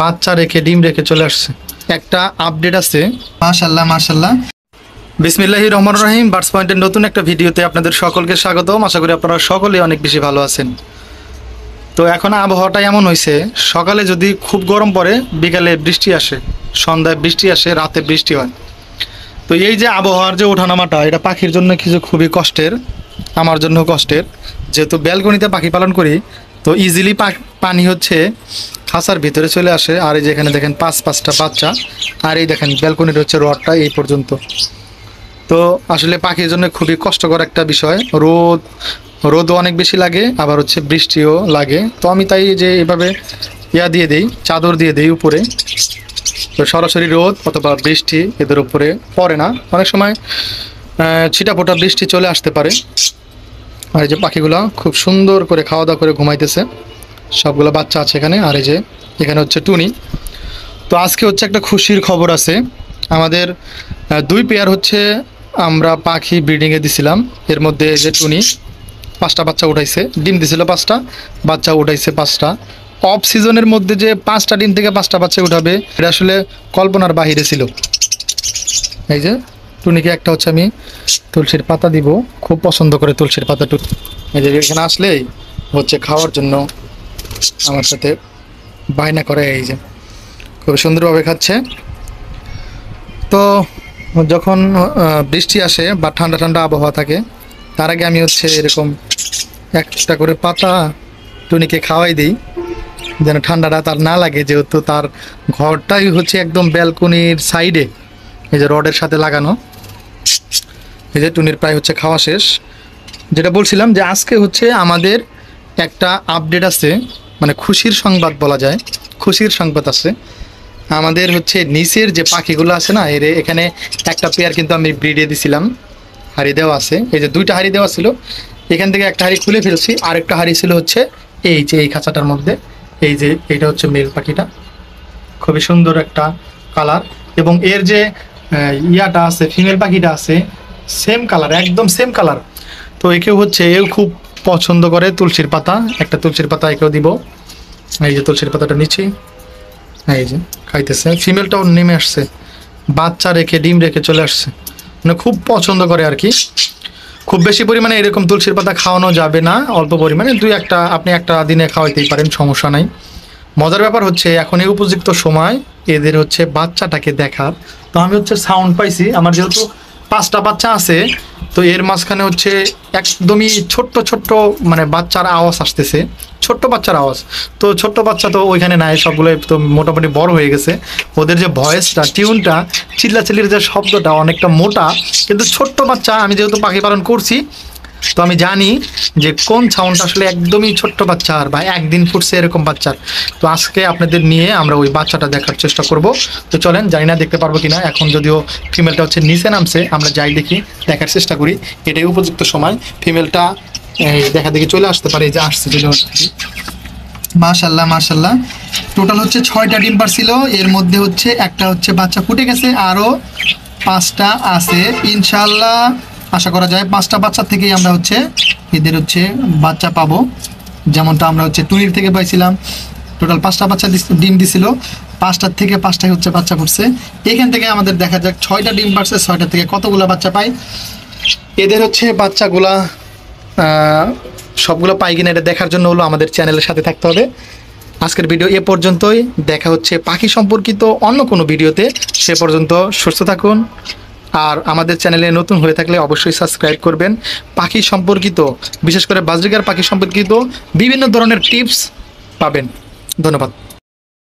বাচ্চা রেখে ডিম রেখে চলে আসছে। একটা আপডেট আছে। মাশাআল্লাহ মাশাআল্লাহ। বিসমিল্লাহির রহমানির রহিম। বার্ডস পয়েন্টের নতুন একটা ভিডিওতে আপনাদের সকলকে স্বাগতম। আশা করি আপনারা সকলেই অনেক বেশি ভালো আছেন। তো এখন আবহাওয়াটা এমন হয়েছে, সকালে যদি খুব গরম পড়ে, বিকালে বৃষ্টি আসে, সন্ধ্যায় বৃষ্টি আসে, রাতে বৃষ্টি হয়। তো এই যে আবহাওয়ার যে ওঠানামাটা, এটা পাখির জন্য কিছু খুবই কষ্টের, আমার জন্য কষ্টের। যেহেতু ব্যালকনিতে পাখি পালন করি, তো ইজিলি পানি হচ্ছে খাঁচার ভিতরে চলে আসে। আর এই যেখানে দেখেন পাঁচটা বাচ্চা, আর এই দেখেন ব্যালকনির হচ্ছে রডটা এই পর্যন্ত। তো আসলে পাখির জন্য খুবই কষ্টকর একটা বিষয়। রোদও অনেক বেশি লাগে, আবার হচ্ছে বৃষ্টিও লাগে। তো আমি তাই যে এভাবে দিয়ে দেই, চাদর দিয়ে দেই উপরে। তো সরাসরি রোদ অথবা বৃষ্টি এদের উপরে পড়ে না। অনেক সময় ছিটাফোঁটা বৃষ্টি চলে আসতে পারে। আর এই যে পাখিগুলো খুব সুন্দর করে খাওয়া দাওয়া করে ঘুমাইতেছে, সবগুলো বাচ্চা আছে এখানে। আর এই যে এখানে হচ্ছে টুনি। তো আজকে হচ্ছে একটা খুশির খবর আছে। আমাদের 2 পেয়ার হচ্ছে আমরা পাখি ব্রিডিংয়ে দিছিলাম। এর মধ্যে যে টুনি 5টা বাচ্চা উঠাইছে, ডিম দিছিল 5টা, বাচ্চা উঠাইছে 5টা। অফ সিজনের মধ্যে যে 5টা ডিম থেকে 5টা বাচ্চা উঠাবে, এটা আসলে কল্পনার বাহিরে ছিল। এই যে টুনিকে একটা হচ্ছে আমি তুলসীর পাতা দিব, খুব পছন্দ করে তুলসীর পাতা। এই যে এখানে আসলেই হচ্ছে খাওয়ার জন্য আমার সাথে বায়না করে। এই যে খুব সুন্দরভাবে খাচ্ছে। তো যখন বৃষ্টি আসে বা ঠান্ডা ঠান্ডা আবহাওয়া থাকে, তার আগে আমি হচ্ছে এরকম একটা করে পাতা টুনিকে খাওয়াই দিই, যেন ঠান্ডাটা তার না লাগে। যেহেতু তার ঘরটাই হচ্ছে একদম ব্যালকনির সাইডে, এই যে রডের সাথে লাগানো। এই যে টুনির প্রায় হচ্ছে খাওয়া শেষ। যেটা বলছিলাম যে আজকে হচ্ছে আমাদের একটা আপডেট আছে, মানে খুশির সংবাদ বলা যায়। খুশির সংবাদ আছে আমাদের হচ্ছে নিচের যে পাখিগুলো আছে না, এখানে একটা পেয়ার কিন্তু আমি ব্রিডে দিছিলাম, হাড়ি দেওয়া আছে। এই যে 2টা হাড়ি দেওয়া ছিল, এখান থেকে একটা হাড়ি খুলে ফেলছি। আরেকটা হাড়ি ছিল হচ্ছে এই যে এই খাঁচাটার মধ্যে। এই যে এটা হচ্ছে মেল পাখিটা, খুবই সুন্দর একটা কালার। এবং এর যে ইয়াটা আছে, ফিমেল পাখিটা আছে, সেম কালার, একদম সেম কালার। তো একেও হচ্ছে এও খুব পছন্দ করে তুলসীর পাতা। একটা তুলসীর পাতা একেও দিব। এই যে তুলসীর পাতাটা নিচ্ছি, এই যে খাইতেছে। ফিমেলটাও নেমে আসছে, বাচ্চা রেখে ডিম রেখে চলে আসছে। মানে খুব পছন্দ করে আর কি। খুব বেশি পরিমাণে এরকম তুলসীর পাতা খাওয়ানো যাবে না, অল্প পরিমাণে 2-1টা আপনি একটা দিনে খাওয়াইতেই পারেন, সমস্যা নাই। মজার ব্যাপার হচ্ছে এখন এই উপযুক্ত সময় এদের হচ্ছে বাচ্চাটাকে দেখার। তো আমি হচ্ছে সাউন্ড পাইছি, আমার যেহেতু 5টা বাচ্চা আছে, তো এর মাঝখানে হচ্ছে একদমই ছোট্ট ছোট্ট মানে বাচ্চার আওয়াজ আসতেছে, ছোট্ট বাচ্চার আওয়াজ। তো ছোট্ট বাচ্চা তো ওইখানে নাই, সবগুলো তো মোটামুটি বড় হয়ে গেছে। ওদের যে ভয়েসটা, টিউনটা, চিল্লাচিল্লির যে শব্দটা অনেকটা মোটা। কিন্তু ছোট্ট বাচ্চা, আমি যেহেতু পাখি পালন করছি, তো আমি জানি যে কোন সাউন্ডটা আসলে একদমই ছোট্ট বাচ্চার বা একদিন ফুটছে এরকম বাচ্চার। তো আজকে আপনাদের নিয়ে আমরা ওই বাচ্চাটা দেখার চেষ্টা করব। তো চলেন, জানি না দেখতে পারবো কিনা। এখন যদিও ফিমেলটা হচ্ছে নিচে নামছে, আমরা যাই দেখি, দেখার চেষ্টা করি। এটাই উপযুক্ত সময়। ফিমেলটা দেখা দেখি চলে আসতে পারে। এই যে আসছে, চলে আসছে। মাশাল্লাহ মাশাল্লাহ। টোটাল হচ্ছে 6টা ডিম পারছিল, এর মধ্যে হচ্ছে একটা হচ্ছে বাচ্চা ফুটে গেছে, আরও 5টা আছে ইনশাল্লাহ। আশা করা যায় 5টা বাচ্চা থেকেই আমরা হচ্ছে এদের হচ্ছে বাচ্চা পাবো, যেমনটা আমরা হচ্ছে টুনির থেকে পাইছিলাম। টোটাল 5টা বাচ্চা ডিম দিছিল, 5টার থেকে 5টাই হচ্ছে বাচ্চা ফুটছে। এখান থেকে আমাদের দেখা যাক 6টা ডিম পারছে, 6টা থেকে কতগুলো বাচ্চা পাই। এদের হচ্ছে বাচ্চাগুলা সবগুলো পাই কিনা এটা দেখার জন্য হলো আমাদের চ্যানেলের সাথে থাকতে হবে। আজকের ভিডিও এ পর্যন্তই, দেখা হচ্ছে পাখি সম্পর্কিত অন্য কোনো ভিডিওতে। সে পর্যন্ত সুস্থ থাকুন। আর আমাদের চ্যানেলে নতুন হয়ে থাকলে অবশ্যই সাবস্ক্রাইব করবেন। পাখি সম্পর্কিত, বিশেষ করে বাজরিগার পাখি সম্পর্কিত বিভিন্ন ধরনের টিপস পাবেন। ধন্যবাদ।